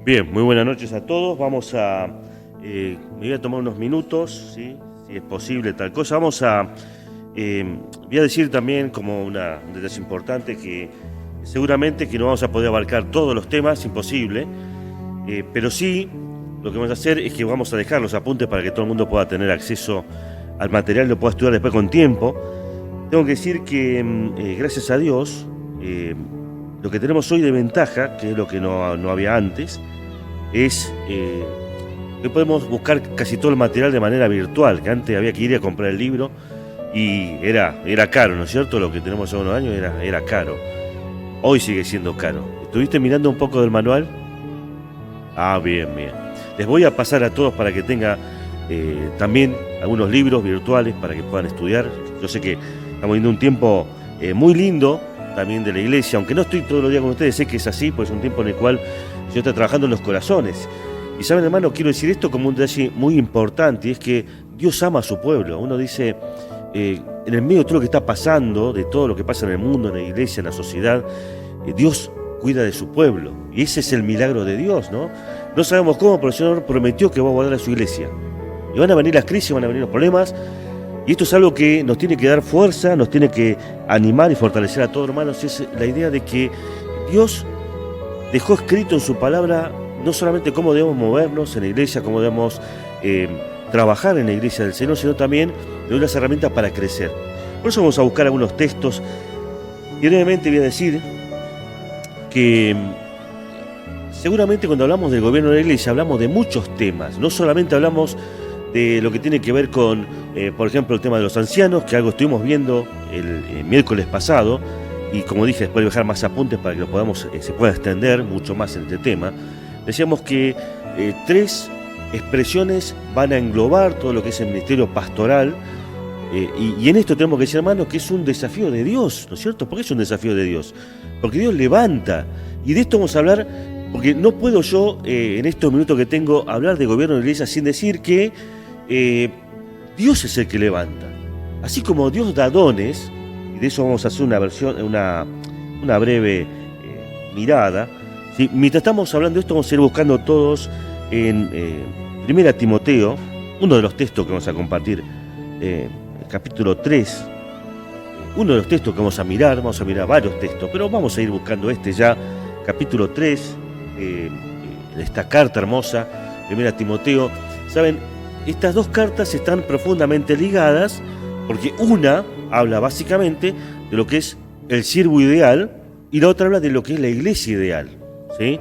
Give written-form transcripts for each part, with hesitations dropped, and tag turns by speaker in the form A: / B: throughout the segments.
A: Bien, muy buenas noches a todos. Me voy a tomar unos minutos, ¿sí? Si es posible tal cosa. Voy a decir también como un detalle importante que seguramente que no vamos a poder abarcar todos los temas, imposible, pero sí lo que vamos a hacer es que vamos a dejar los apuntes para que todo el mundo pueda tener acceso al material y lo pueda estudiar después con tiempo. Tengo que decir que gracias a Dios, lo que tenemos hoy de ventaja, que es lo que no había antes, es que podemos buscar casi todo el material de manera virtual, que antes había que ir a comprar el libro y era caro, ¿no es cierto? Lo que tenemos hace unos años era caro. Hoy sigue siendo caro. ¿Estuviste mirando un poco del manual? Ah, bien, bien. Les voy a pasar a todos para que tenga también algunos libros virtuales para que puedan estudiar. Yo sé que estamos viviendo un tiempo muy lindo también de la iglesia, aunque no estoy todos los días con ustedes, sé que es así, pues es un tiempo en el cual Dios está trabajando en los corazones. Y saben, hermano, quiero decir esto como un detalle muy importante, y es que Dios ama a su pueblo. Uno dice, en el medio de todo lo que está pasando, de todo lo que pasa en el mundo, en la iglesia, en la sociedad, Dios cuida de su pueblo. Y ese es el milagro de Dios, ¿no? No sabemos cómo, pero el Señor prometió que va a guardar a su iglesia. Y van a venir las crisis, van a venir los problemas, y esto es algo que nos tiene que dar fuerza, nos tiene que animar y fortalecer a todos, hermanos. Es la idea de que Dios dejó escrito en su palabra no solamente cómo debemos movernos en la iglesia, cómo debemos trabajar en la iglesia del Señor, sino también de unas herramientas para crecer. Por eso vamos a buscar algunos textos y brevemente voy a decir que seguramente cuando hablamos del gobierno de la iglesia hablamos de muchos temas, no solamente hablamos de lo que tiene que ver con, por ejemplo, el tema de los ancianos, que algo estuvimos viendo el miércoles pasado, y como dije, después voy a dejar más apuntes para que lo podamos, se pueda extender mucho más en este tema. Decíamos que tres expresiones van a englobar todo lo que es el ministerio pastoral, y en esto tenemos que decir, hermanos, que es un desafío de Dios, ¿no es cierto? ¿Por qué es un desafío de Dios? Porque Dios levanta, y de esto vamos a hablar, porque no puedo yo, en estos minutos que tengo, hablar de gobierno de la iglesia sin decir que Dios es el que levanta. Así como Dios da dones, y de eso vamos a hacer una breve mirada, ¿sí? Mientras estamos hablando de esto, vamos a ir buscando todos en 1 Timoteo, uno de los textos que vamos a compartir, capítulo 3, uno de los textos que vamos a mirar varios textos, pero vamos a ir buscando ya, capítulo 3, de esta carta hermosa, 1 Timoteo. Saben, estas dos cartas están profundamente ligadas, porque una habla básicamente de lo que es el siervo ideal, y la otra habla de lo que es la iglesia ideal, ¿sí?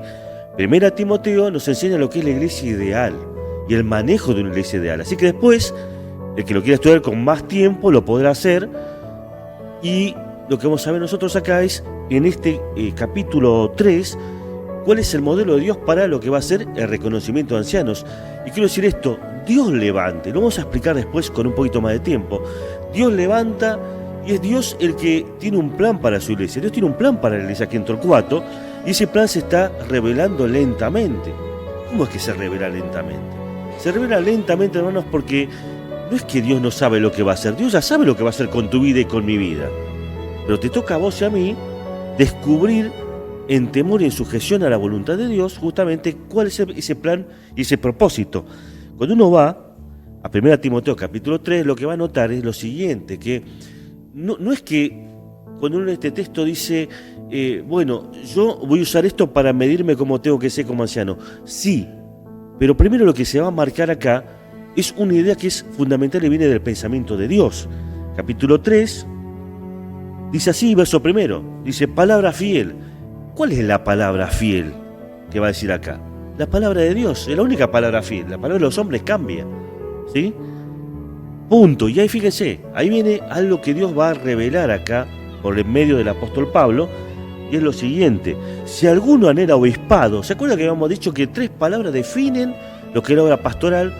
A: 1 Timoteo nos enseña lo que es la iglesia ideal y el manejo de una iglesia ideal. Así que después, el que lo quiera estudiar con más tiempo lo podrá hacer. Y lo que vamos a ver nosotros acá es, en este capítulo 3, cuál es el modelo de Dios para lo que va a ser el reconocimiento de ancianos. Y quiero decir esto, Dios levante, lo vamos a explicar después con un poquito más de tiempo. Dios levanta, y es Dios el que tiene un plan para su iglesia. Dios tiene un plan para la iglesia aquí en Torcuato, y ese plan se está revelando lentamente. ¿Cómo es que se revela lentamente? Se revela lentamente, hermanos, porque no es que Dios no sabe lo que va a hacer. Dios ya sabe lo que va a hacer con tu vida y con mi vida. Pero te toca a vos y a mí descubrir en temor y en sujeción a la voluntad de Dios justamente cuál es ese plan y ese propósito. Cuando uno va a 1 Timoteo capítulo 3, lo que va a notar es lo siguiente, que no es que cuando uno en este texto dice, bueno, yo voy a usar esto para medirme cómo tengo que ser como anciano. Sí, pero primero lo que se va a marcar acá es una idea que es fundamental y viene del pensamiento de Dios. Capítulo 3, dice así, verso primero, dice, palabra fiel. ¿Cuál es la palabra fiel que va a decir acá? La palabra de Dios, es la única palabra fiel. La palabra de los hombres cambia, ¿sí? Punto. Y ahí fíjense, ahí viene algo que Dios va a revelar acá por el medio del apóstol Pablo, y es lo siguiente: si alguno anhela obispado, ¿se acuerdan que habíamos dicho que tres palabras definen lo que es la obra pastoral?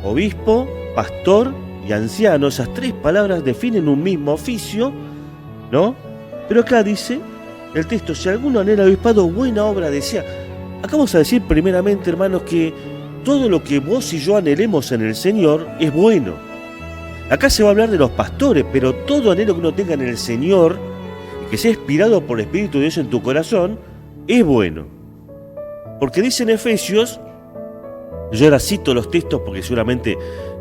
A: Obispo, pastor y anciano. Esas tres palabras definen un mismo oficio, ¿no? Pero acá dice el texto, si alguno anhela obispado, buena obra desea. Acá vamos a decir primeramente, hermanos, que todo lo que vos y yo anhelemos en el Señor es bueno. Acá se va a hablar de los pastores, pero todo anhelo que uno tenga en el Señor y que sea inspirado por el Espíritu de Dios en tu corazón es bueno. Porque dice en Efesios, yo ahora cito los textos porque seguramente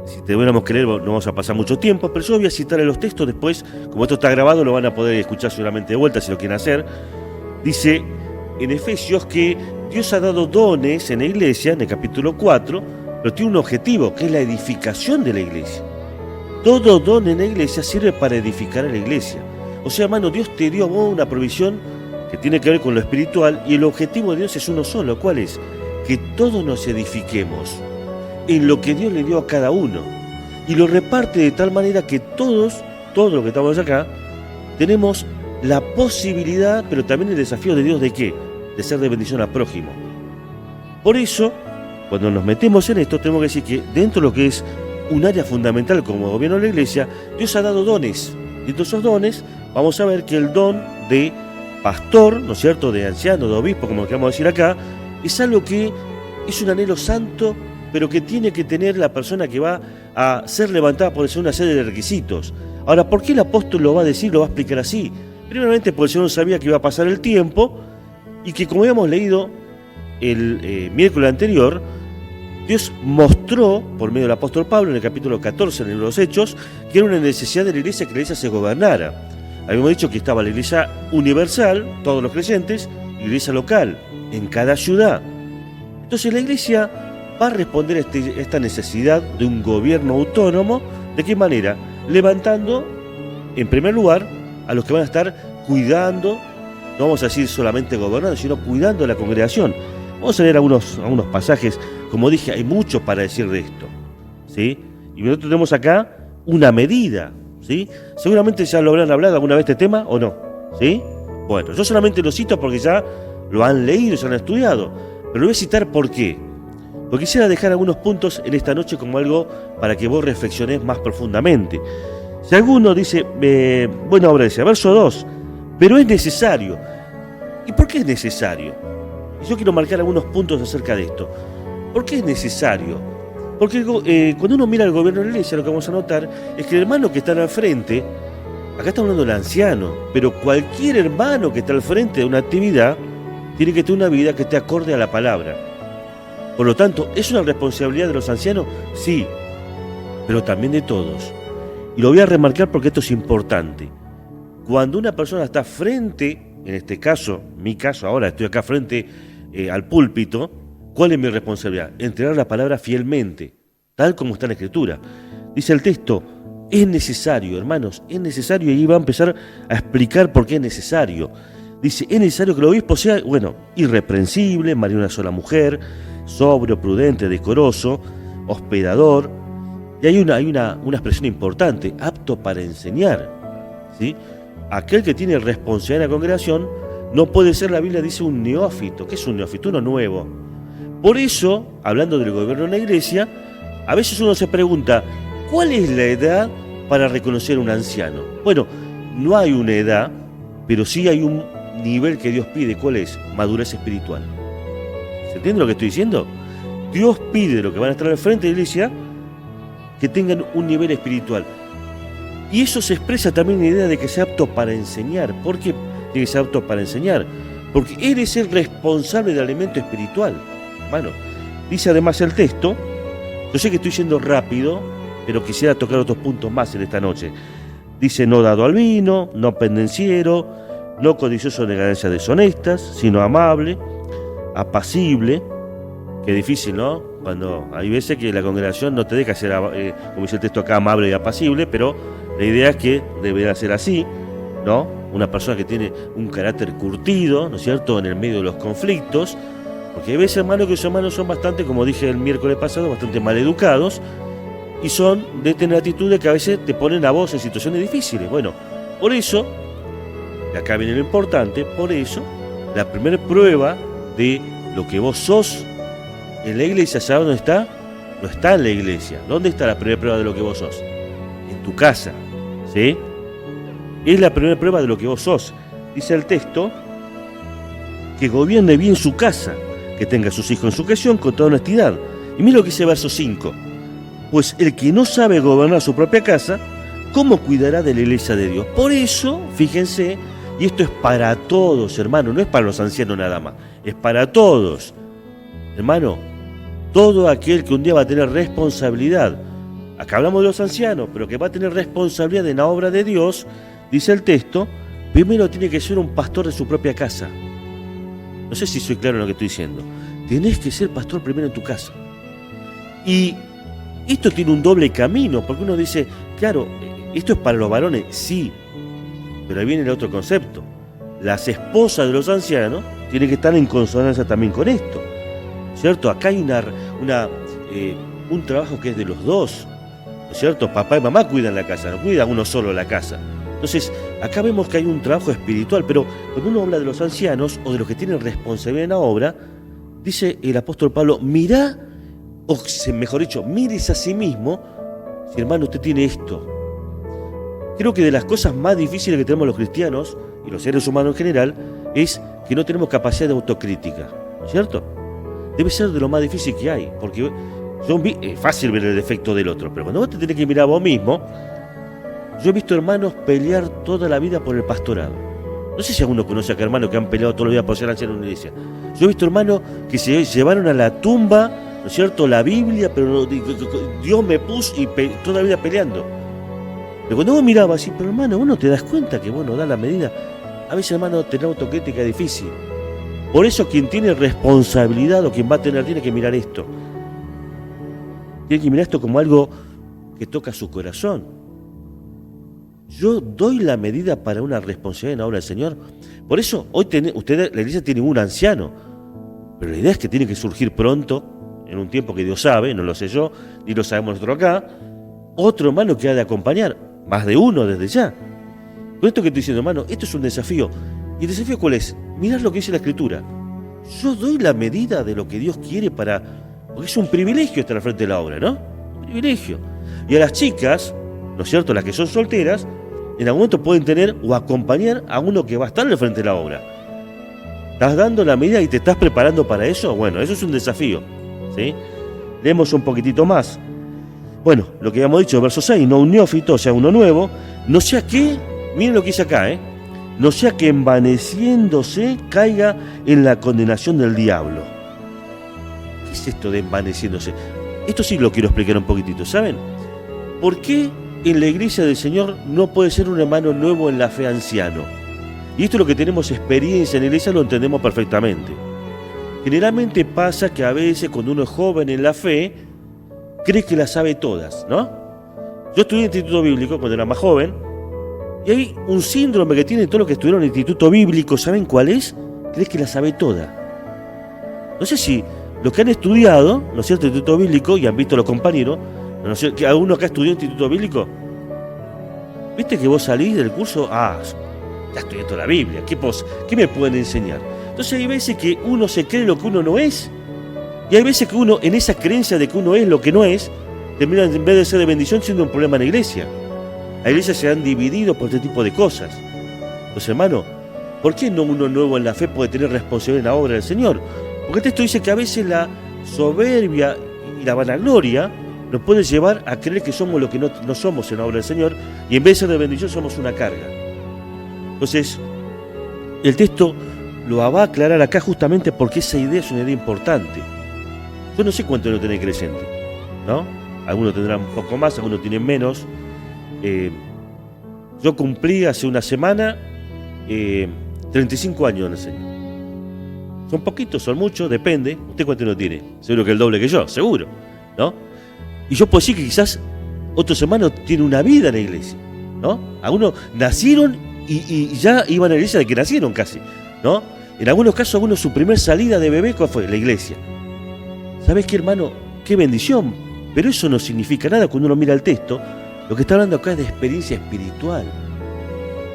A: si tuviéramos que leer no vamos a pasar mucho tiempo, pero yo voy a citar los textos después, como esto está grabado lo van a poder escuchar seguramente de vuelta si lo quieren hacer. Dice en Efesios que Dios ha dado dones en la iglesia, en el capítulo 4, pero tiene un objetivo, que es la edificación de la iglesia. Todo don en la iglesia sirve para edificar a la iglesia. O sea, hermano, Dios te dio a vos una provisión que tiene que ver con lo espiritual y el objetivo de Dios es uno solo. ¿Cuál es? Que todos nos edifiquemos en lo que Dios le dio a cada uno. Y lo reparte de tal manera que todos los que estamos acá, tenemos la posibilidad, pero también el desafío de Dios de ¿qué? De ser de bendición al prójimo. Por eso, cuando nos metemos en esto, tenemos que decir que dentro de lo que es un área fundamental como gobierno de la iglesia, Dios ha dado dones. Y de esos dones, vamos a ver que el don de pastor, ¿no es cierto?, de anciano, de obispo, como queramos decir acá, es algo que es un anhelo santo, pero que tiene que tener la persona que va a ser levantada por una serie de requisitos. Ahora, ¿por qué el apóstol lo va a decir, lo va a explicar así? Primeramente porque el Señor sabía que iba a pasar el tiempo y que, como habíamos leído el miércoles anterior, Dios mostró, por medio del apóstol Pablo, en el capítulo 14 del libro de los Hechos, que era una necesidad de la iglesia que la iglesia se gobernara. Habíamos dicho que estaba la iglesia universal, todos los creyentes, y la iglesia local, en cada ciudad. Entonces la iglesia va a responder a esta necesidad de un gobierno autónomo. ¿De qué manera? Levantando, en primer lugar, a los que van a estar cuidando, no vamos a decir solamente gobernando, sino cuidando de la congregación. Vamos a leer algunos pasajes. Como dije, hay mucho para decir de esto, ¿sí? Y nosotros tenemos acá una medida, ¿sí? Seguramente ya lo habrán hablado alguna vez de este tema, ¿o no? ¿Sí? Bueno, yo solamente lo cito porque ya lo han leído, ya lo han estudiado. Pero lo voy a citar ¿por qué? Porque quisiera dejar algunos puntos en esta noche como algo para que vos reflexionés más profundamente. Si alguno dice, bueno, ahora dice, verso 2, pero es necesario. ¿Y por qué es necesario? Y yo quiero marcar algunos puntos acerca de esto. ¿Por qué es necesario? Porque cuando uno mira al gobierno de la iglesia, lo que vamos a notar es que el hermano que está al frente, acá está hablando del anciano, pero cualquier hermano que está al frente de una actividad tiene que tener una vida que esté acorde a la palabra. Por lo tanto, ¿es una responsabilidad de los ancianos? Sí, pero también de todos. Y lo voy a remarcar porque esto es importante. Cuando una persona está frente, en este caso, mi caso ahora, estoy acá frente al púlpito, ¿cuál es mi responsabilidad? Entregar la palabra fielmente, tal como está en la Escritura. Dice el texto, es necesario, hermanos, es necesario, y ahí va a empezar a explicar por qué es necesario. Dice, es necesario que el obispo sea, irreprensible, marido de una sola mujer, sobrio, prudente, decoroso, hospedador. Y hay una expresión importante, apto para enseñar, ¿sí? Aquel que tiene responsabilidad en la congregación no puede ser, la Biblia dice, un neófito. ¿Qué es un neófito? Uno nuevo. Por eso, hablando del gobierno de la iglesia, a veces uno se pregunta, ¿cuál es la edad para reconocer a un anciano? Bueno, no hay una edad, pero sí hay un nivel que Dios pide. ¿Cuál es? Madurez espiritual. ¿Se entiende lo que estoy diciendo? Dios pide de lo que van a estar al frente de la iglesia que tengan un nivel espiritual. Y eso se expresa también en la idea de que sea apto para enseñar. ¿Por qué tiene que ser apto para enseñar? Porque él es el responsable del alimento espiritual. Bueno, dice además el texto, yo sé que estoy yendo rápido, pero quisiera tocar otros puntos más en esta noche. Dice, no dado al vino, no pendenciero, no codicioso de ganancias deshonestas, sino amable, apacible. Qué difícil, ¿no? Cuando hay veces que la congregación no te deja ser, como dice el texto acá, amable y apacible, pero la idea es que deberá ser así, ¿no? Una persona que tiene un carácter curtido, ¿no es cierto?, en el medio de los conflictos, porque hay veces, hermano, que esos hermanos son bastante, como dije el miércoles pasado, bastante maleducados, y son de tener actitudes que a veces te ponen a vos en situaciones difíciles. Bueno, por eso, y acá viene lo importante, por eso, la primera prueba de lo que vos sos en la iglesia, ¿sabes dónde está? No está en la iglesia. ¿Dónde está la primera prueba de lo que vos sos? En tu casa, ¿sí? Es la primera prueba de lo que vos sos. Dice el texto, que gobierne bien su casa, que tenga a sus hijos en su sujeción con toda honestidad. Y mira lo que dice el verso 5. Pues el que no sabe gobernar su propia casa, ¿cómo cuidará de la iglesia de Dios? Por eso, fíjense, y esto es para todos, hermano, no es para los ancianos nada más, es para todos. Hermano, todo aquel que un día va a tener responsabilidad, acá hablamos de los ancianos, pero que va a tener responsabilidad en la obra de Dios, dice el texto, primero tiene que ser un pastor de su propia casa. No sé si soy claro en lo que estoy diciendo. Tenés que ser pastor primero en tu casa. Y esto tiene un doble camino, porque uno dice, claro, esto es para los varones, sí, pero ahí viene el otro concepto. Las esposas de los ancianos tienen que estar en consonancia también con esto, ¿cierto? Acá hay un trabajo que es de los dos, ¿no es cierto? Papá y mamá cuidan la casa, no cuida uno solo la casa. Entonces, acá vemos que hay un trabajo espiritual, pero cuando uno habla de los ancianos o de los que tienen responsabilidad en la obra, dice el apóstol Pablo, mirá, o mejor dicho, mírese a sí mismo, si hermano usted tiene esto. Creo que de las cosas más difíciles que tenemos los cristianos, y los seres humanos en general, es que no tenemos capacidad de autocrítica, ¿no es cierto? Debe ser de lo más difícil que hay, porque es fácil ver el defecto del otro, pero cuando vos te tenés que mirar a vos mismo, yo he visto hermanos pelear toda la vida por el pastorado. No sé si alguno conoce acá hermanos que han peleado toda la vida por ser ancianos en una iglesia. Yo he visto hermanos que se llevaron a la tumba, ¿no es cierto?, la Biblia, pero Dios me puso y toda la vida peleando. Pero cuando vos mirabas así, pero hermano, vos no te das cuenta que vos no das la medida. A veces, hermano, tener autocrítica es difícil. Por eso quien tiene responsabilidad o quien va a tener, tiene que mirar esto. Tiene que mirar esto como algo que toca su corazón. Yo doy la medida para una responsabilidad en la obra del Señor. Por eso, hoy la iglesia tiene un anciano, pero la idea es que tiene que surgir pronto, en un tiempo que Dios sabe, no lo sé yo, ni lo sabemos nosotros acá, otro hermano que ha de acompañar, más de uno desde ya. Con esto que estoy diciendo, hermano, esto es un desafío. ¿Y el desafío cuál es? Mirad lo que dice la Escritura. Yo doy la medida de lo que Dios quiere porque es un privilegio estar al frente de la obra, ¿no? Un privilegio. Y a las chicas, ¿no es cierto?, las que son solteras, en algún momento pueden tener o acompañar a uno que va a estar al frente de la obra. ¿Estás dando la medida y te estás preparando para eso? Bueno, eso es un desafío, ¿sí? Leemos un poquitito más. Bueno, lo que habíamos dicho, verso 6, no un neófito, o sea, uno nuevo, no sea que, miren lo que dice acá, no sea que envaneciéndose caiga en la condenación del diablo. ¿Qué es esto de envaneciéndose? Esto sí lo quiero explicar un poquitito, ¿saben? ¿Por qué en la iglesia del Señor no puede ser un hermano nuevo en la fe anciano? Y esto es lo que tenemos experiencia en la iglesia, lo entendemos perfectamente. Generalmente pasa que a veces cuando uno es joven en la fe, cree que las sabe todas, ¿no? Yo estudié en el Instituto Bíblico cuando era más joven, y hay un síndrome que tienen todos los que estudiaron en el Instituto Bíblico, ¿saben cuál es? Crees que la sabe toda. No sé si los que han estudiado, ¿no es cierto?, el Instituto Bíblico, y han visto a los compañeros, ¿no es cierto?, que alguno acá estudió en el Instituto Bíblico, ¿viste que vos salís del curso? Ya estudié toda la Biblia, ¿qué me pueden enseñar? Entonces hay veces que uno se cree lo que uno no es, y hay veces que uno, en esa creencia de que uno es lo que no es, termina en vez de ser de bendición siendo un problema en la iglesia. Las iglesias se han dividido por este tipo de cosas. Pues hermano, ¿por qué no uno nuevo en la fe puede tener responsabilidad en la obra del Señor? Porque el texto dice que a veces la soberbia y la vanagloria nos puede llevar a creer que somos lo que no somos en la obra del Señor, y en vez de ser de bendición somos una carga. Entonces, el texto lo va a aclarar acá justamente porque esa idea es una idea importante. Yo no sé cuánto lo tiene creyente, ¿no? Algunos tendrán un poco más, algunos tienen menos. Yo cumplí hace una semana 35 años en el Señor. Son poquitos, son muchos, depende. ¿Usted cuánto lo tiene? Seguro que el doble que yo, seguro, ¿no? Y yo puedo decir que quizás otros hermanos tienen una vida en la iglesia, ¿no? Algunos nacieron y ya iban a la iglesia de que nacieron casi, ¿no? En algunos casos, algunos su primer salida de bebé, ¿cuál fue? La iglesia. ¿Sabes qué, hermano? ¡Qué bendición! Pero eso no significa nada cuando uno mira el texto. Lo que está hablando acá es de experiencia espiritual.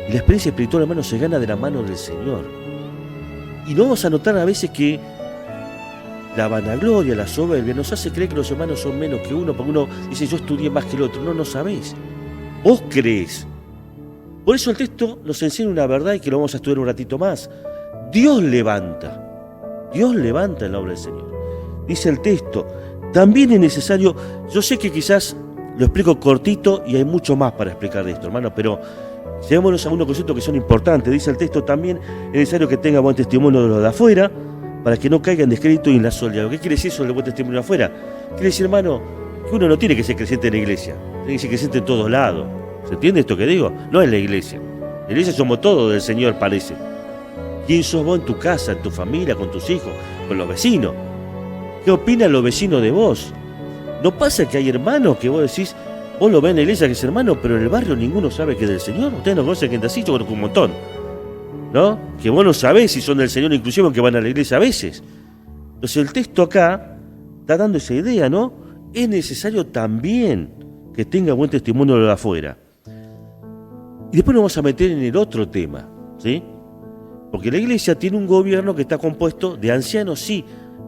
A: Y la experiencia espiritual, hermano, se gana de la mano del Señor. Y no vamos a notar a veces que la vanagloria, la soberbia, nos hace creer que los hermanos son menos que uno, porque uno dice, yo estudié más que el otro. No sabés. Vos creés. Por eso el texto nos enseña una verdad y que lo vamos a estudiar un ratito más. Dios levanta. Dios levanta en la obra del Señor. Dice el texto, también es necesario, yo sé que quizás lo explico cortito y hay mucho más para explicar de esto, hermano, pero llevémonos a unos conceptos que son importantes. Dice el texto, también es necesario que tenga buen testimonio de los de afuera, para que no caiga en descrédito y en la soledad. ¿Qué quiere decir eso del buen testimonio afuera? Quiere decir, hermano, que uno no tiene que ser creciente en la iglesia, tiene que ser creciente en todos lados. ¿Se entiende esto que digo? No es la iglesia. La iglesia somos todos del Señor, parece. ¿Quién sos vos en tu casa, en tu familia, con tus hijos, con los vecinos? ¿Qué opinan los vecinos de vos? ¿No pasa que hay hermanos que vos decís, vos lo ves en la iglesia que es hermano, pero en el barrio ninguno sabe que es del Señor? Ustedes no conocen gente así, yo conozco un montón, ¿no? Que vos no sabés si son del Señor, inclusive aunque van a la iglesia a veces. Entonces el texto acá está dando esa idea, ¿no? Es necesario también que tenga buen testimonio de afuera. Y después nos vamos a meter en el otro tema, ¿sí? Porque la iglesia tiene un gobierno que está compuesto de ancianos, sí,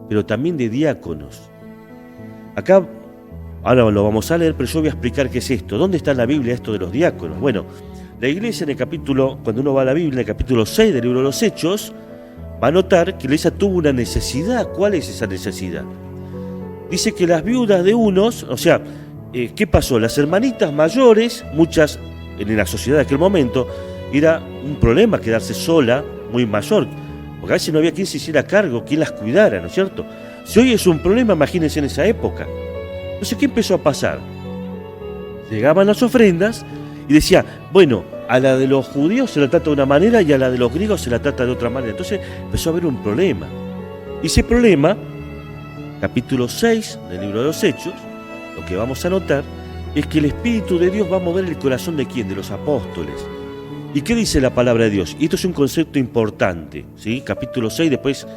A: pero también de diáconos. Acá, ahora lo vamos a leer, pero yo voy a explicar qué es esto. ¿Dónde está en la Biblia esto de los diáconos? Bueno, la iglesia en el capítulo, cuando uno va a la Biblia, en el capítulo 6 del libro de los Hechos, va a notar que la iglesia tuvo una necesidad. ¿Cuál es esa necesidad? Dice que las viudas de unos, o sea, ¿qué pasó? Las hermanitas mayores, muchas en la sociedad de aquel momento, era un problema quedarse sola, muy mayor, porque a veces no había quien se hiciera cargo, quien las cuidara, ¿no es cierto? Si hoy es un problema, imagínense en esa época. Entonces, ¿qué empezó a pasar? Llegaban las ofrendas y decía, bueno, a la de los judíos se la trata de una manera y a la de los griegos se la trata de otra manera. Entonces empezó a haber un problema. Y ese problema, capítulo 6 del libro de los Hechos, lo que vamos a notar es que el Espíritu de Dios va a mover el corazón de ¿quién? De los apóstoles. ¿Y qué dice la palabra de Dios? Y esto es un concepto importante, ¿sí? Capítulo 6, después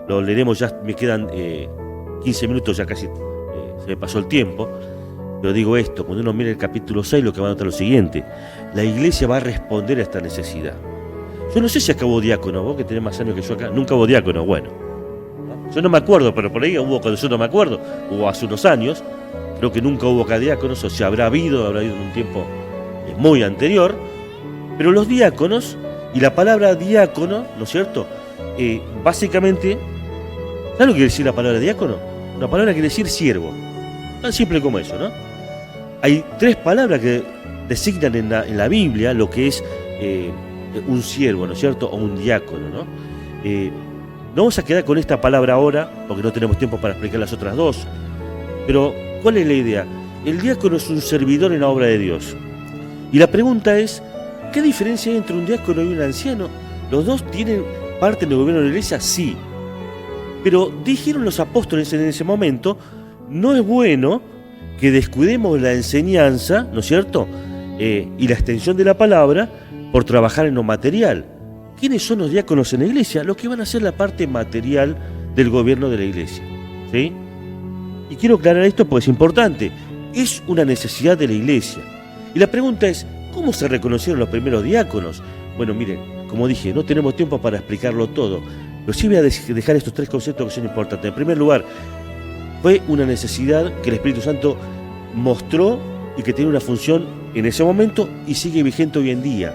A: lo leeremos, ya me quedan 15 minutos, ya casi se me pasó el tiempo. Pero digo esto, cuando uno mira el capítulo 6, lo que va a notar es lo siguiente: la iglesia va a responder a esta necesidad. Yo no sé si acá hubo diácono, vos que tenés más años que yo acá, nunca hubo diácono, bueno. ¿No? Yo no me acuerdo, pero por ahí hubo, cuando yo no me acuerdo, hubo hace unos años, creo que nunca hubo acá diáconos, o sea, habrá habido en un tiempo muy anterior, pero los diáconos, y la palabra diácono, ¿no es cierto? Básicamente, ¿sabes lo que quiere decir la palabra diácono? Una palabra quiere decir siervo, tan simple como eso, ¿no? Hay 3 palabras que designan en la Biblia lo que es un siervo, ¿no es cierto? O un diácono, ¿no? No vamos a quedar con esta palabra ahora, porque no tenemos tiempo para explicar las otras 2, pero ¿cuál es la idea? El diácono es un servidor en la obra de Dios. Y la pregunta es, ¿qué diferencia hay entre un diácono y un anciano? ¿Los dos tienen parte del gobierno de la iglesia? Sí. Pero dijeron los apóstoles en ese momento, no es bueno que descuidemos la enseñanza, ¿no es cierto? Y la extensión de la palabra por trabajar en lo material. ¿Quiénes son los diáconos en la iglesia? Los que van a hacer la parte material del gobierno de la iglesia, ¿sí? Y quiero aclarar esto porque es importante. Es una necesidad de la iglesia. Y la pregunta es, ¿cómo se reconocieron los primeros diáconos? Bueno, miren, como dije, no tenemos tiempo para explicarlo todo, pero sí voy a dejar estos 3 conceptos que son importantes. En primer lugar, fue una necesidad que el Espíritu Santo mostró y que tiene una función en ese momento y sigue vigente hoy en día.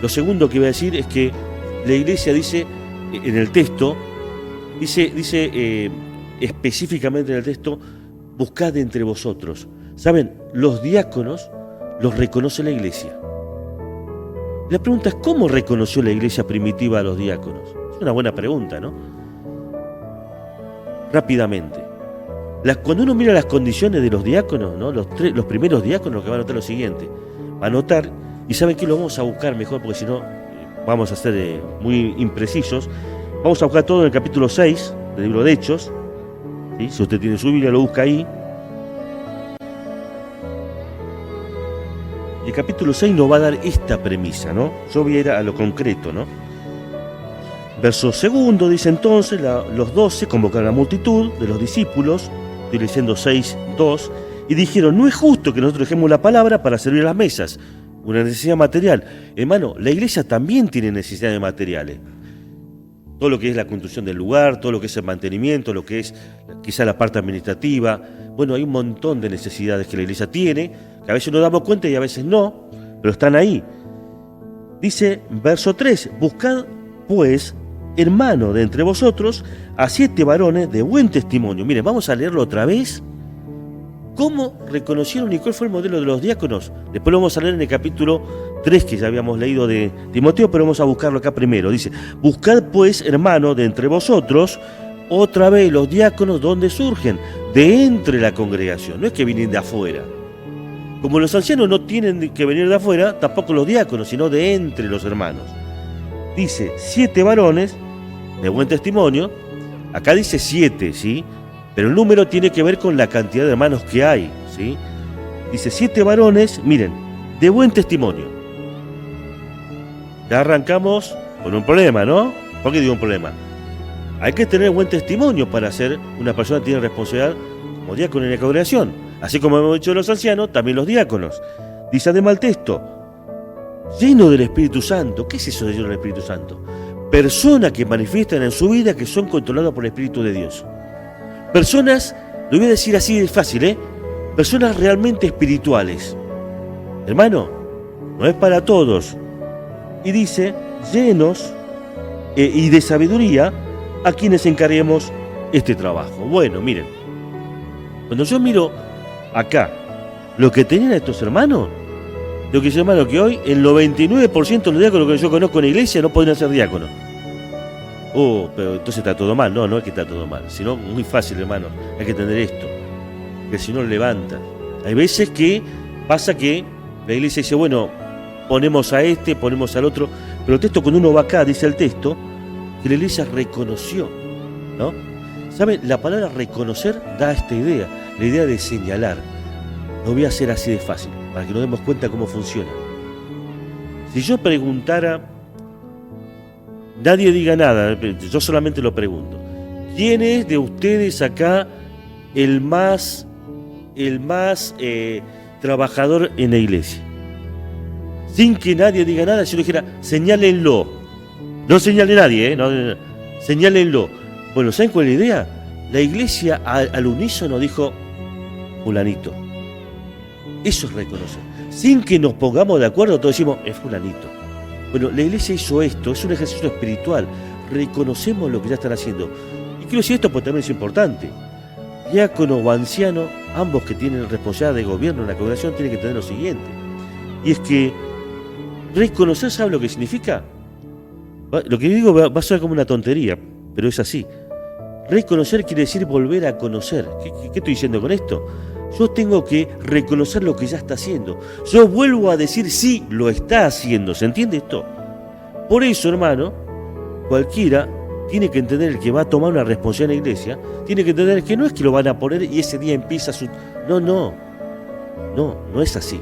A: Lo segundo que voy a decir es que la iglesia dice, en el texto, dice específicamente en el texto, buscad entre vosotros. ¿Saben? Los diáconos los reconoce la iglesia. La pregunta es, ¿cómo reconoció la iglesia primitiva a los diáconos? Es una buena pregunta, ¿no? Rápidamente. Cuando uno mira las condiciones de los diáconos, ¿no? Los primeros diáconos, que van a notar lo siguiente. Va a notar, y ¿saben qué? Lo vamos a buscar mejor, porque si no vamos a ser muy imprecisos. Vamos a buscar todo en el capítulo 6 del libro de Hechos, ¿sí? Si usted tiene su Biblia, lo busca ahí. Y el capítulo 6 nos va a dar esta premisa, ¿no? Yo voy a ir a lo concreto, ¿no? Verso 2 dice entonces, los 12 convocaron a la multitud de los discípulos, estoy leyendo 6:2, y dijeron, no es justo que nosotros dejemos la palabra para servir a las mesas, una necesidad material. Hermano, la iglesia también tiene necesidades materiales. Todo lo que es la construcción del lugar, todo lo que es el mantenimiento, lo que es quizá la parte administrativa. Bueno, hay un montón de necesidades que la iglesia tiene, que a veces nos damos cuenta y a veces no, pero están ahí. Dice, verso 3, buscad pues, hermano de entre vosotros, a 7 varones de buen testimonio. Miren, vamos a leerlo otra vez. ¿Cómo reconocieron y cuál fue el modelo de los diáconos? Después lo vamos a leer en el capítulo 3 que ya habíamos leído de Timoteo, pero vamos a buscarlo acá primero. Dice, buscad pues, hermano, de entre vosotros, otra vez los diáconos, ¿dónde surgen? De entre la congregación, no es que vienen de afuera. Como los ancianos no tienen que venir de afuera, tampoco los diáconos, sino de entre los hermanos. Dice, 7 varones de buen testimonio. Acá dice 7, ¿sí? Pero el número tiene que ver con la cantidad de hermanos que hay, ¿sí? Dice 7 varones, miren, de buen testimonio. Ya arrancamos con un problema, ¿no? ¿Por qué digo un problema? Hay que tener buen testimonio para ser una persona que tiene responsabilidad como diácono en la congregación. Así como hemos dicho los ancianos, también los diáconos. Dice además el texto, lleno del Espíritu Santo. ¿Qué es eso de lleno del Espíritu Santo? Personas que manifiestan en su vida que son controladas por el Espíritu de Dios. Personas, lo voy a decir así de fácil, personas realmente espirituales. Hermano, no es para todos. Y dice, llenos y de sabiduría a quienes encarguemos este trabajo. Bueno, miren, cuando yo miro acá lo que tenían estos hermanos, lo que dice hermano que hoy el 99% de los diáconos que yo conozco en la iglesia no podrían ser diáconos. Pero entonces está todo mal. No, no es que está todo mal, sino muy fácil, hermano. Hay que entender esto, que si no levanta. Hay veces que pasa que la iglesia dice, bueno, ponemos a este, ponemos al otro, pero el texto cuando uno va acá, dice el texto, que la iglesia reconoció, ¿no? ¿Saben? La palabra reconocer da esta idea, la idea de señalar. Lo voy a hacer así de fácil, para que nos demos cuenta cómo funciona. Si yo preguntara, nadie diga nada, yo solamente lo pregunto. ¿Quién es de ustedes acá el más trabajador en la iglesia? Sin que nadie diga nada, si yo dijera, señálenlo. No señale nadie, no, señálenlo. Bueno, ¿saben cuál es la idea? La iglesia al unísono dijo, fulanito. Eso es reconocer. Sin que nos pongamos de acuerdo, todos decimos, es fulanito. Bueno, la iglesia hizo esto, es un ejercicio espiritual. Reconocemos lo que ya están haciendo. Y quiero decir esto porque también es importante. Diácono o anciano, ambos que tienen responsabilidad de gobierno en la congregación, tienen que tener lo siguiente. Y es que reconocer, ¿sabe lo que significa? Lo que digo va a sonar como una tontería, pero es así. Reconocer quiere decir volver a conocer. ¿Qué estoy diciendo con esto? Yo tengo que reconocer lo que ya está haciendo. Yo vuelvo a decir sí, lo está haciendo. ¿Se entiende esto? Por eso, hermano, cualquiera tiene que entender, el que va a tomar una responsabilidad en la iglesia, tiene que entender que no es que lo van a poner y ese día empieza su... No es así.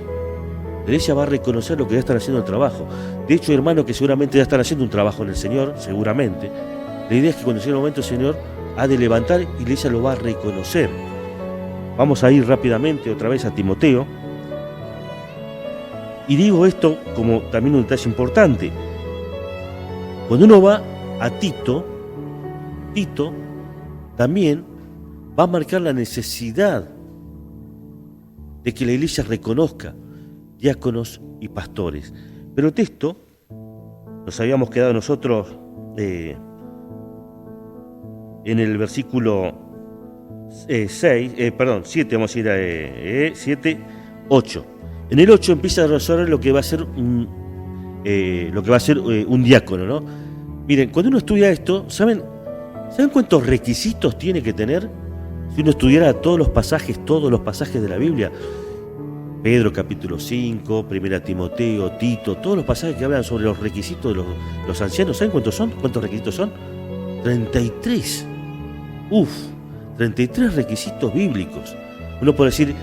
A: La iglesia va a reconocer lo que ya están haciendo el trabajo. De hecho, hermanos que seguramente ya están haciendo un trabajo en el Señor, seguramente. La idea es que cuando llegue el momento el Señor ha de levantar y la iglesia lo va a reconocer. Vamos a ir rápidamente otra vez a Timoteo. Y digo esto como también un detalle importante. Cuando uno va a Tito también va a marcar la necesidad de que la iglesia reconozca diáconos y pastores. Pero el texto, nos habíamos quedado nosotros en el versículo 7, vamos a ir a 7, 8. En el 8 empieza a resolver lo que va a ser un diácono, ¿no? Miren, cuando uno estudia esto, ¿saben cuántos requisitos tiene que tener? Si uno estudiara todos los pasajes de la Biblia, Pedro capítulo 5, 1 Timoteo, Tito, todos los pasajes que hablan sobre los requisitos de los ancianos, ¿saben cuántos son? ¿Cuántos requisitos son? 33. 33 requisitos bíblicos. Uno puede decir,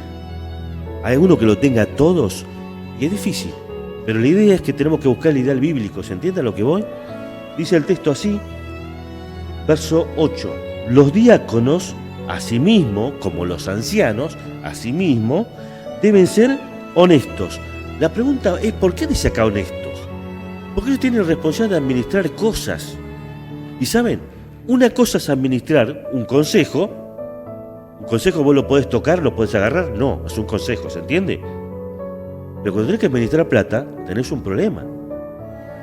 A: hay alguno que lo tenga todos, y es difícil. Pero la idea es que tenemos que buscar el ideal bíblico, ¿se entiende a lo que voy? Dice el texto así, verso 8. Los diáconos, asimismo, como los ancianos, asimismo, deben ser honestos. La pregunta es, ¿por qué dice acá honestos? Porque ellos tienen responsabilidad de administrar cosas. Y saben, una cosa es administrar un consejo. Un consejo vos lo podés tocar, lo podés agarrar. No, es un consejo, ¿se entiende? Pero cuando tenés que administrar plata, tenés un problema.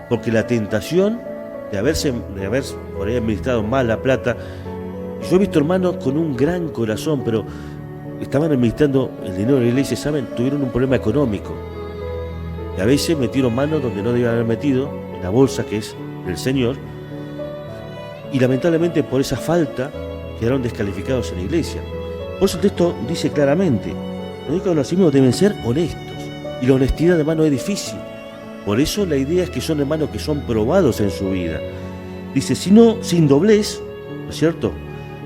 A: Porque la tentación de haber por ahí administrado mal la plata. Yo he visto hermanos con un gran corazón, pero estaban administrando el dinero de la iglesia, ¿saben? Tuvieron un problema económico. Y a veces metieron manos donde no debían haber metido, en la bolsa que es del Señor, y lamentablemente por esa falta quedaron descalificados en la iglesia. Por eso el texto dice claramente, los hijos de los hijos deben ser honestos, y la honestidad, hermano, es difícil. Por eso la idea es que son hermanos que son probados en su vida. Dice, sino sin doblez, ¿no es cierto?,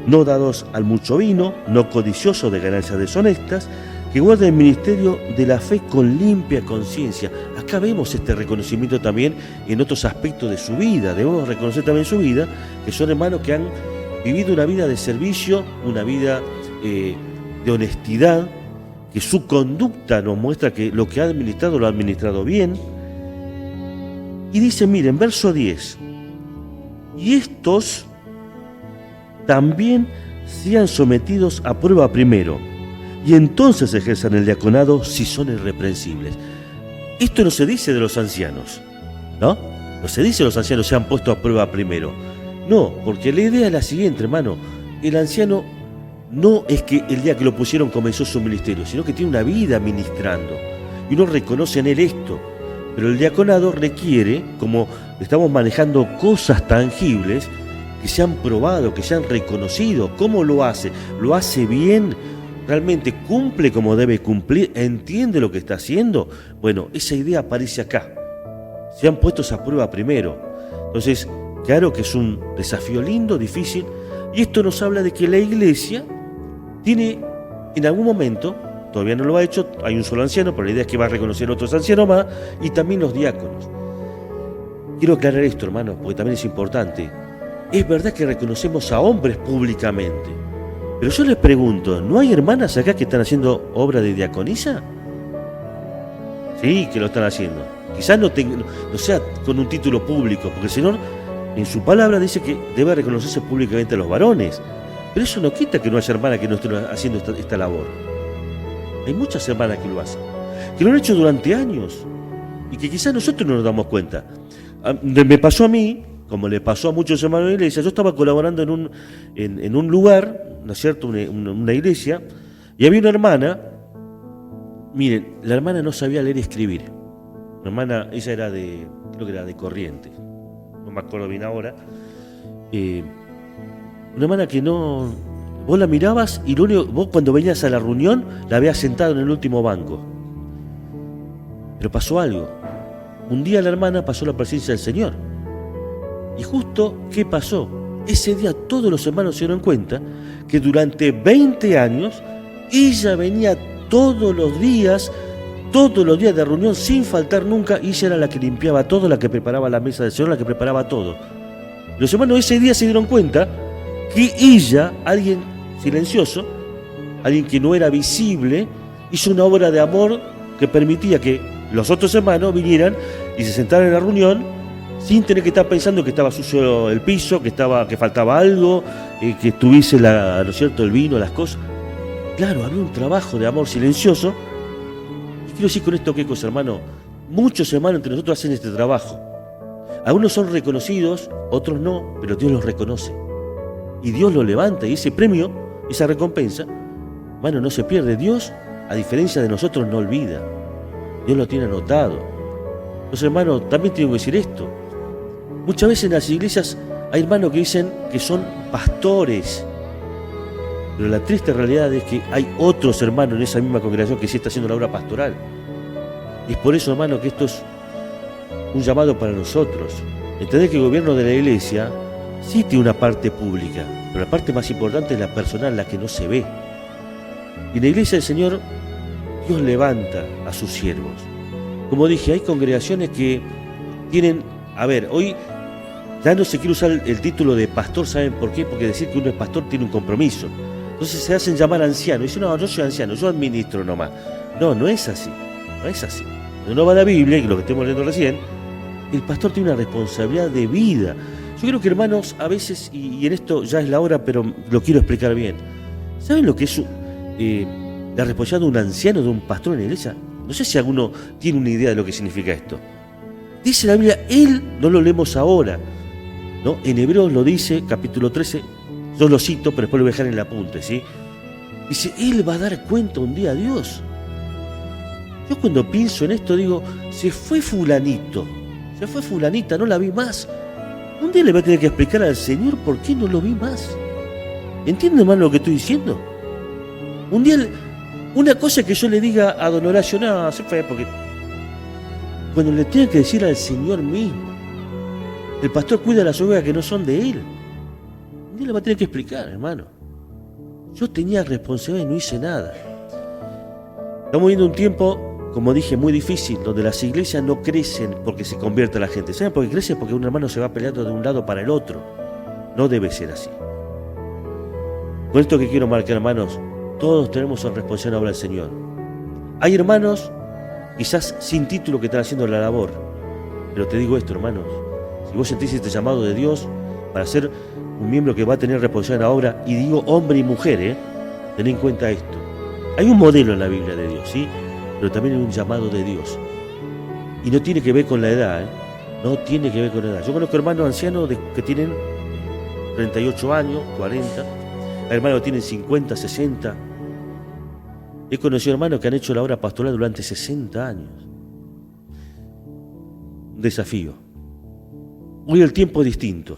A: no dados al mucho vino, no codiciosos de ganancias deshonestas, que guarden el ministerio de la fe con limpia conciencia. Acá vemos este reconocimiento también en otros aspectos de su vida. Debemos reconocer también su vida, que son hermanos que han vivido una vida de servicio, una vida de honestidad, que su conducta nos muestra que lo que ha administrado lo ha administrado bien. Y dice, miren, verso 10, y estos también sean sometidos a prueba primero, y entonces ejerzan el diaconado si son irreprensibles. Esto no se dice de los ancianos, ¿no? No se dice de los ancianos se han puesto a prueba primero. No, porque la idea es la siguiente, hermano. El anciano no es que el día que lo pusieron comenzó su ministerio, sino que tiene una vida ministrando. Y uno reconoce en él esto. Pero el diaconado requiere, como estamos manejando cosas tangibles, que se han probado, que se han reconocido. ¿Cómo lo hace? ¿Lo hace bien? ¿Realmente cumple como debe cumplir? ¿Entiende lo que está haciendo? Bueno, esa idea aparece acá. Se han puesto a prueba primero. Entonces, claro que es un desafío lindo, difícil, y esto nos habla de que la iglesia tiene, en algún momento, todavía no lo ha hecho, hay un solo anciano, pero la idea es que va a reconocer otros ancianos más, y también los diáconos. Quiero aclarar esto, hermanos, porque también es importante. Es verdad que reconocemos a hombres públicamente, pero yo les pregunto, ¿no hay hermanas acá que están haciendo obra de diaconisa? Sí, que lo están haciendo. Quizás no sea con un título público, porque el Señor en su palabra dice que debe reconocerse públicamente a los varones. Pero eso no quita que no haya hermanas que no estén haciendo esta labor. Hay muchas hermanas que lo hacen, que lo han hecho durante años y que quizás nosotros no nos damos cuenta. Me pasó a mí, como le pasó a muchos hermanos de la iglesia. Yo estaba colaborando en un lugar, ¿no es cierto?, una iglesia, y había una hermana. Miren, la hermana no sabía leer y escribir. La hermana, ella era creo que era de Corrientes, no me acuerdo bien ahora. Una hermana que no, vos la mirabas y vos cuando venías a la reunión la veías sentada en el último banco. Pero pasó algo. Un día la hermana pasó la presencia del Señor. Y justo, ¿qué pasó? Ese día todos los hermanos se dieron cuenta que durante 20 años ella venía todos los días de reunión sin faltar nunca, y ella era la que limpiaba todo, la que preparaba la mesa del Señor, la que preparaba todo. Los hermanos ese día se dieron cuenta que ella, alguien silencioso, alguien que no era visible, hizo una obra de amor que permitía que los otros hermanos vinieran y se sentaran en la reunión sin tener que estar pensando que estaba sucio el piso, que faltaba algo, que estuviese ¿no es cierto?, el vino, las cosas. Claro, había un trabajo de amor silencioso. Y quiero decir con esto qué cosa, hermano. Muchos hermanos entre nosotros hacen este trabajo. Algunos son reconocidos, otros no, pero Dios los reconoce. Y Dios los levanta, y ese premio, esa recompensa, hermano, no se pierde. Dios, a diferencia de nosotros, no olvida. Dios lo tiene anotado. Entonces, hermano, también tengo que decir esto. Muchas veces en las iglesias hay hermanos que dicen que son pastores. Pero la triste realidad es que hay otros hermanos en esa misma congregación que sí está haciendo la obra pastoral. Y es por eso, hermano, que esto es un llamado para nosotros. Entender que el gobierno de la iglesia sí tiene una parte pública, pero la parte más importante es la personal, la que no se ve. Y en la iglesia del Señor, Dios levanta a sus siervos. Como dije, hay congregaciones que tienen... hoy ya no se quiere usar el título de pastor, ¿saben por qué? Porque decir que uno es pastor tiene un compromiso. Entonces se hacen llamar ancianos. Dicen, no, yo soy anciano, yo administro nomás. No, no es así. No es así. Cuando uno va a la Biblia, y lo que estamos leyendo recién, el pastor tiene una responsabilidad de vida. Yo creo que, hermanos, a veces, y en esto ya es la hora, pero lo quiero explicar bien. ¿Saben lo que es la responsabilidad de un anciano, de un pastor en la iglesia? No sé si alguno tiene una idea de lo que significa esto. Dice la Biblia, no lo leemos ahora, ¿no? En Hebreos lo dice, capítulo 13, yo lo cito, pero después lo voy a dejar en el apunte, ¿sí? Dice, él va a dar cuenta un día a Dios. Yo cuando pienso en esto digo, se fue fulanito, se fue fulanita, no la vi más. Un día le voy a tener que explicar al Señor por qué no lo vi más. ¿Entiende, hermano, lo que estoy diciendo? Un día, una cosa que yo le diga a don Horacio, no, se fue porque... Cuando le tenga que decir al Señor mismo, el pastor cuida las ovejas que no son de él. Un día le va a tener que explicar, hermano. Yo tenía responsabilidad y no hice nada. Estamos viviendo un tiempo, como dije, muy difícil, donde las iglesias no crecen porque se convierte la gente. ¿Saben por qué crece? Porque un hermano se va peleando de un lado para el otro. No debe ser así. Con esto que quiero marcar, hermanos, todos tenemos la responsabilidad de obra del Señor. Hay hermanos, quizás sin título, que están haciendo la labor. Pero te digo esto, hermanos, si vos sentís este llamado de Dios para ser un miembro que va a tener responsabilidad en la obra, y digo hombre y mujer, ten en cuenta esto. Hay un modelo en la Biblia de Dios, ¿sí? Pero también hay un llamado de Dios. Y no tiene que ver con la edad, no tiene que ver con la edad. Yo conozco hermanos ancianos que tienen 38 años, 40, hay hermanos que tienen 50, 60. He conocido hermanos que han hecho la obra pastoral durante 60 años. Un desafío. Hoy el tiempo es distinto,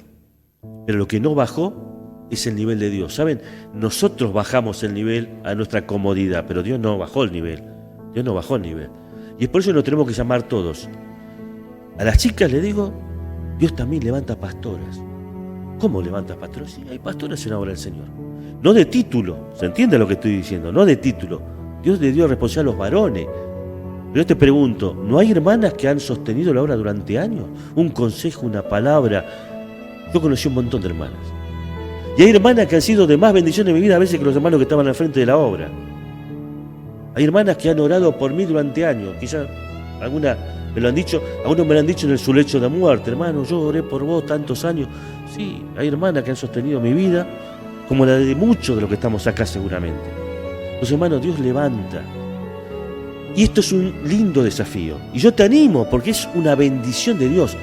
A: pero lo que no bajó es el nivel de Dios. ¿Saben? Nosotros bajamos el nivel a nuestra comodidad, pero Dios no bajó el nivel. Dios no bajó el nivel. Y es por eso que nos tenemos que llamar todos. A las chicas le digo, Dios también levanta pastoras. ¿Cómo levanta pastoras? Sí, hay pastoras en la obra del Señor. No de título, ¿se entiende lo que estoy diciendo? No de título. Dios le dio responsabilidad a los varones. Pero yo te pregunto, ¿no hay hermanas que han sostenido la obra durante años? Un consejo, una palabra. Yo conocí un montón de hermanas. Y hay hermanas que han sido de más bendición en mi vida a veces que los hermanos que estaban al frente de la obra. Hay hermanas que han orado por mí durante años. Quizás algunas me lo han dicho, algunos me lo han dicho en su lecho de muerte. Hermano, yo oré por vos tantos años. Sí, hay hermanas que han sostenido mi vida, como la de muchos de los que estamos acá seguramente. Los hermanos, Dios levanta. Y esto es un lindo desafío. Y yo te animo, porque es una bendición de Dios,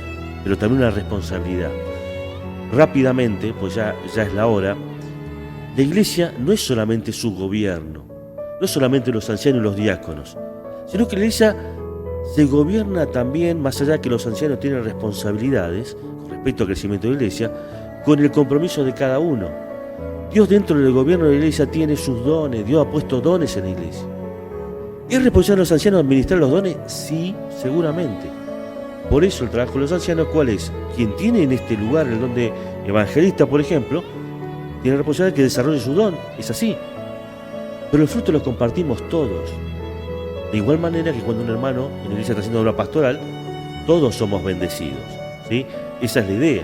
A: pero también una responsabilidad. Rápidamente, pues ya es la hora, la iglesia no es solamente su gobierno, no es solamente los ancianos y los diáconos, sino que la iglesia se gobierna también, más allá de que los ancianos tienen responsabilidades con respecto al crecimiento de la iglesia, con el compromiso de cada uno. Dios dentro del gobierno de la iglesia tiene sus dones, Dios ha puesto dones en la iglesia. ¿Es responsabilidad de los ancianos administrar los dones? Sí, seguramente. Por eso el trabajo de los ancianos, ¿cuál es? Quien tiene en este lugar el don de evangelista, por ejemplo, tiene la responsabilidad de que desarrolle su don, es así. Pero el fruto lo compartimos todos. De igual manera que cuando un hermano en la iglesia está haciendo obra pastoral, todos somos bendecidos, ¿sí? Esa es la idea.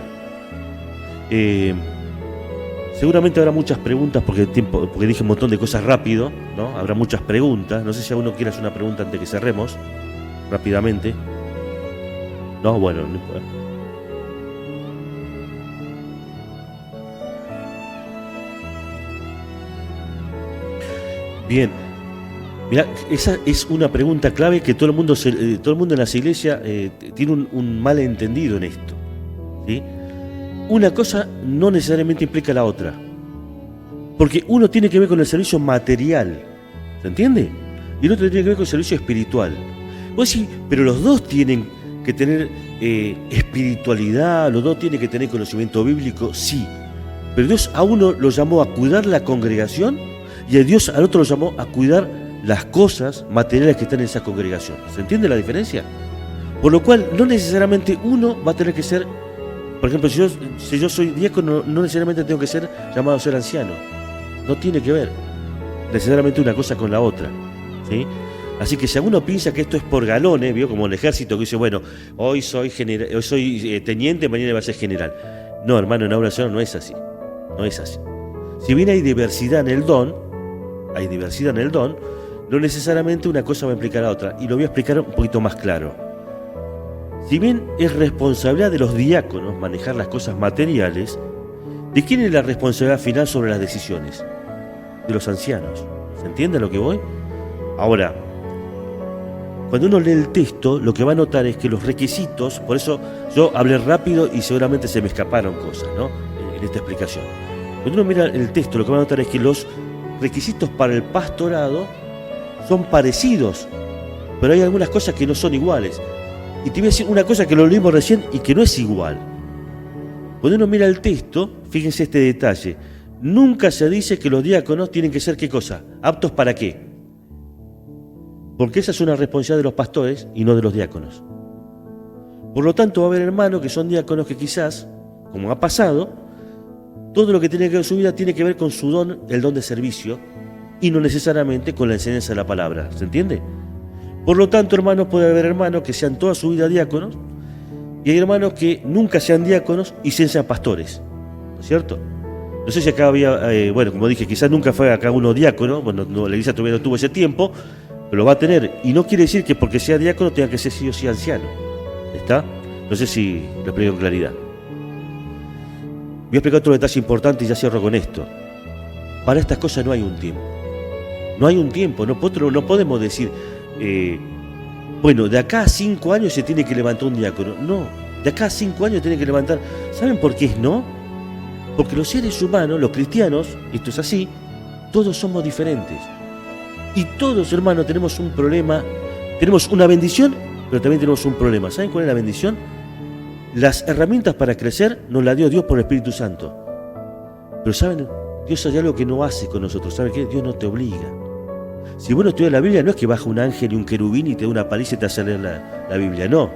A: Seguramente habrá muchas preguntas porque dije un montón de cosas rápido, ¿no? Habrá muchas preguntas. No sé si alguno quiere hacer una pregunta antes de que cerremos, rápidamente. No, bueno, no importa. Bien, mira, esa es una pregunta clave que todo el mundo en las iglesias tiene un malentendido en esto, ¿sí? Una cosa no necesariamente implica la otra, porque uno tiene que ver con el servicio material, ¿se entiende? Y el otro tiene que ver con el servicio espiritual. Vos decís, pero los dos tienen que tener espiritualidad, los dos tienen que tener conocimiento bíblico, sí. Pero Dios a uno lo llamó a cuidar la congregación y a Dios al otro lo llamó a cuidar las cosas materiales que están en esa congregación. ¿Se entiende la diferencia? Por lo cual, no necesariamente uno va a tener que ser, por ejemplo, si yo soy diácono, no necesariamente tengo que ser llamado a ser anciano. No tiene que ver necesariamente una cosa con la otra, ¿sí? Así que si alguno piensa que esto es por galones, ¿vio? Como el ejército que dice, bueno, hoy soy teniente, mañana va a ser general. No, hermano, en la obra del Señor no es así. No es así. Si bien hay diversidad en el don, no necesariamente una cosa va a implicar a otra. Y lo voy a explicar un poquito más claro. Si bien es responsabilidad de los diáconos manejar las cosas materiales, ¿de quién es la responsabilidad final sobre las decisiones? De los ancianos. ¿Se entiende a lo que voy? Ahora, cuando uno lee el texto, lo que va a notar es que los requisitos, por eso yo hablé rápido y seguramente se me escaparon cosas, ¿no? En esta explicación. Cuando uno mira el texto, lo que va a notar es que los requisitos para el pastorado son parecidos pero hay algunas cosas que no son iguales. Y te voy a decir una cosa que lo leímos recién y que no es igual. Cuando uno mira el texto, fíjense este detalle. Nunca se dice que los diáconos tienen que ser, ¿qué cosa? ¿Aptos para qué? Porque esa es una responsabilidad de los pastores y no de los diáconos. Por lo tanto, va a haber hermanos que son diáconos que quizás, como ha pasado, todo lo que tiene que ver con su vida tiene que ver con su don, el don de servicio, y no necesariamente con la enseñanza de la palabra. ¿Se entiende? Por lo tanto, hermanos, puede haber hermanos que sean toda su vida diáconos, y hay hermanos que nunca sean diáconos y sean pastores. ¿No es cierto? No sé si acá había, bueno, como dije, quizás nunca fue acá uno diácono, bueno, no, la iglesia todavía no tuvo ese tiempo, pero lo va a tener. Y no quiere decir que porque sea diácono tenga que ser sí o sí anciano. ¿Está? No sé si lo explico con claridad. Voy a explicar otro detalle importante y ya cierro con esto. Para estas cosas no hay un tiempo. No hay un tiempo. Nosotros no podemos decir, bueno, de acá a 5 años se tiene que levantar un diácono. No, de acá a 5 años tiene que levantar. ¿Saben por qué es no? Porque los seres humanos, los cristianos, esto es así, todos somos diferentes. Y todos, hermanos, tenemos un problema, tenemos una bendición, pero también tenemos un problema. ¿Saben cuál es la bendición? Las herramientas para crecer nos las dio Dios por el Espíritu Santo. Pero ¿saben? Dios hay algo que no hace con nosotros. ¿Saben qué? Dios no te obliga. Si vos no estudias la Biblia, no es que baja un ángel y un querubín y te da una paliza y te hace leer la Biblia, no.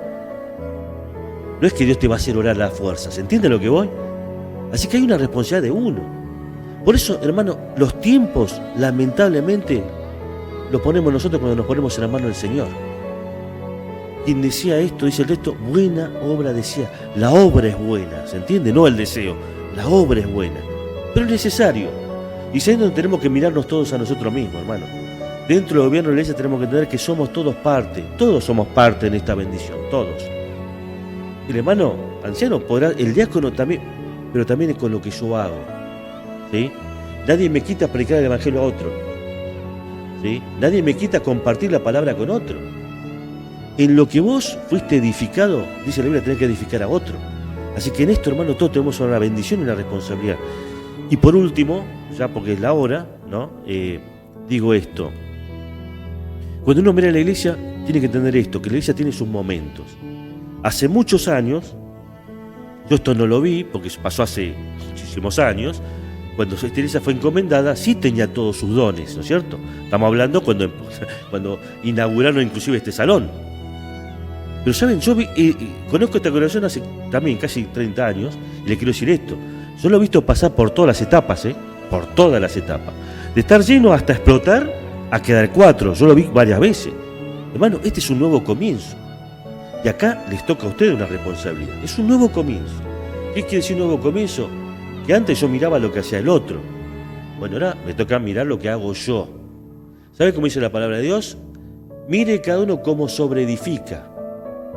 A: No es que Dios te va a hacer orar a la fuerza. ¿Se entiende lo que voy? Así que hay una responsabilidad de uno. Por eso, hermano, los tiempos, lamentablemente, los ponemos nosotros cuando nos ponemos en la mano del Señor. Quien decía esto, dice el texto, buena obra decía. La obra es buena, ¿se entiende? No el deseo, la obra es buena. Pero es necesario. Y es ahí donde tenemos que mirarnos todos a nosotros mismos, hermano. Dentro del gobierno de la iglesia tenemos que entender que somos todos somos parte en esta bendición, todos. El hermano anciano podrá, el diácono también, pero también es con lo que yo hago. ¿Sí? Nadie me quita predicar el evangelio a otro. ¿Sí? Nadie me quita compartir la palabra con otro. En lo que vos fuiste edificado, dice la Biblia, tenés que edificar a otro. Así que en esto, hermano, todos tenemos una bendición y una responsabilidad. Y por último, ya porque es la hora, ¿no? Digo esto. Cuando uno mira la iglesia, tiene que entender esto, que la iglesia tiene sus momentos. Hace muchos años, yo esto no lo vi, porque pasó hace muchísimos años, cuando esta iglesia fue encomendada, sí tenía todos sus dones, ¿no es cierto? Estamos hablando cuando inauguraron inclusive este salón. Pero saben, yo conozco esta congregación hace también casi 30 años, y le quiero decir esto, yo lo he visto pasar por todas las etapas, por todas las etapas. De estar lleno hasta explotar, a quedar 4, yo lo vi varias veces. Hermano, este es un nuevo comienzo. Y acá les toca a ustedes una responsabilidad. Es un nuevo comienzo. ¿Qué quiere decir un nuevo comienzo? Que antes yo miraba lo que hacía el otro. Bueno, ahora me toca mirar lo que hago yo. ¿Sabe cómo dice la palabra de Dios? Mire cada uno cómo sobreedifica.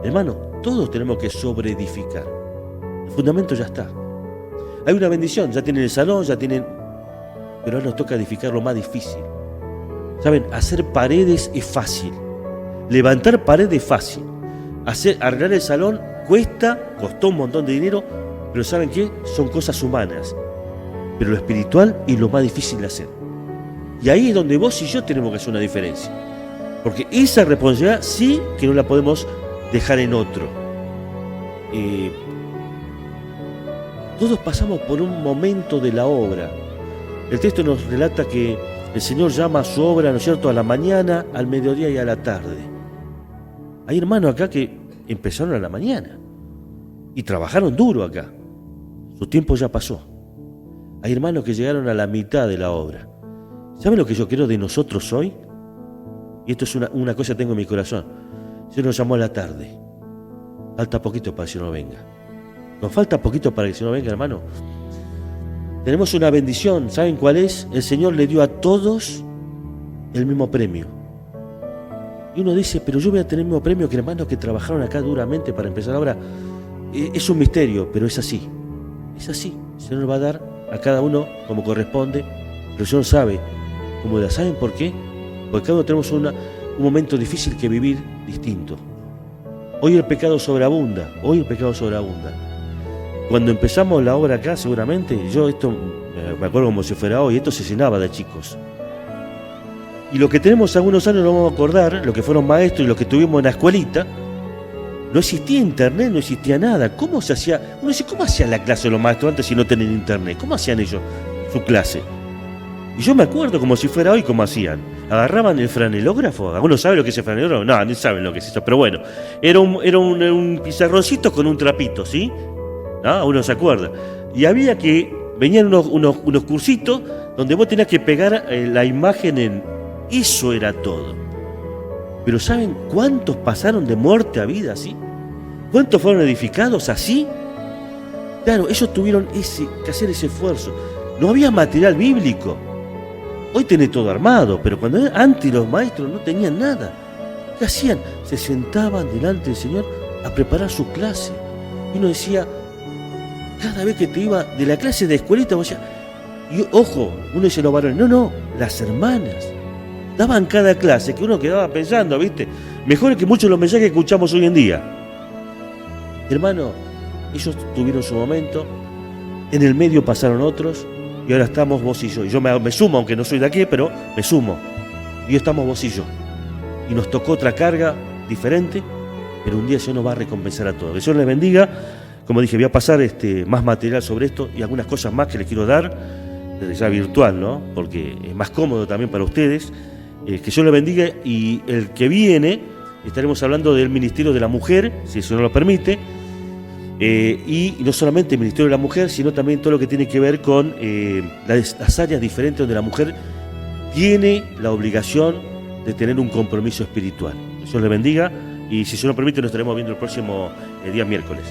A: Hermano, todos tenemos que sobreedificar. El fundamento ya está. Hay una bendición, ya tienen el salón, ya tienen... Pero ahora nos toca edificar lo más difícil. ¿Saben? Hacer paredes es fácil. Levantar paredes es fácil. Arreglar el salón costó un montón de dinero, pero ¿saben qué? Son cosas humanas. Pero lo espiritual es lo más difícil de hacer. Y ahí es donde vos y yo tenemos que hacer una diferencia. Porque esa responsabilidad sí que no la podemos dejar en otro. Todos pasamos por un momento de la obra. El texto nos relata que el Señor llama a su obra, ¿no es cierto?, a la mañana, al mediodía y a la tarde. Hay hermanos acá que empezaron a la mañana y trabajaron duro acá. Su tiempo ya pasó. Hay hermanos que llegaron a la mitad de la obra. ¿Saben lo que yo quiero de nosotros hoy? Y esto es una cosa que tengo en mi corazón. El Señor nos llamó a la tarde. Falta poquito para que el Señor venga. Nos falta poquito para que el Señor venga, hermano. Tenemos una bendición. ¿Saben cuál es? El Señor le dio a todos el mismo premio. Y uno dice, pero yo voy a tener el mismo premio que hermanos que trabajaron acá duramente para empezar ahora. Es un misterio, pero es así. Es así. El Señor va a dar a cada uno como corresponde, pero el Señor sabe cómo da. ¿Saben por qué? Porque cada uno tenemos un momento difícil que vivir distinto. Hoy el pecado sobreabunda. Cuando empezamos la obra acá, seguramente, yo esto me acuerdo como si fuera hoy, esto se llenaba de chicos. Y lo que tenemos algunos años no vamos a acordar, lo que fueron maestros y los que tuvimos en la escuelita, no existía internet, no existía nada. ¿Cómo se hacía? Uno dice, ¿cómo hacían la clase los maestros antes si no tenían internet? ¿Cómo hacían ellos su clase? Y yo me acuerdo como si fuera hoy cómo hacían. Agarraban el franelógrafo. ¿Algunos saben lo que es el franelógrafo? No, ni saben lo que es eso. Pero bueno, era un pizarroncito con un trapito, ¿sí? ¿Ah? Uno se acuerda. Y había que, venían unos cursitos donde vos tenías que pegar la imagen en... Eso era todo. Pero ¿saben cuántos pasaron de muerte a vida así? ¿Cuántos fueron edificados así? Claro, ellos tuvieron que hacer ese esfuerzo. No había material bíblico. Hoy tenés todo armado, pero cuando antes los maestros no tenían nada. ¿Qué hacían? Se sentaban delante del Señor a preparar su clase. Y uno decía, cada vez que te iba de la clase de escuelita, vos decías, y ojo, uno dice los varones, no, las hermanas daban cada clase que uno quedaba pensando, ¿viste? Mejor que muchos de los mensajes que escuchamos hoy en día. Hermano, ellos tuvieron su momento, en el medio pasaron otros, y ahora estamos vos y yo. Y yo me sumo, aunque no soy de aquí, pero me sumo. Y hoy estamos vos y yo. Y nos tocó otra carga diferente, pero un día el Señor nos va a recompensar a todos. Que el Señor les bendiga. Como dije, voy a pasar más material sobre esto y algunas cosas más que les quiero dar, desde ya virtual, ¿no? Porque es más cómodo también para ustedes. Que el Señor les bendiga, y el que viene estaremos hablando del Ministerio de la Mujer, si eso no lo permite. Y no solamente el Ministerio de la Mujer, sino también todo lo que tiene que ver con las áreas diferentes donde la mujer tiene la obligación de tener un compromiso espiritual. Dios le bendiga, y si se lo permite nos estaremos viendo el próximo día miércoles.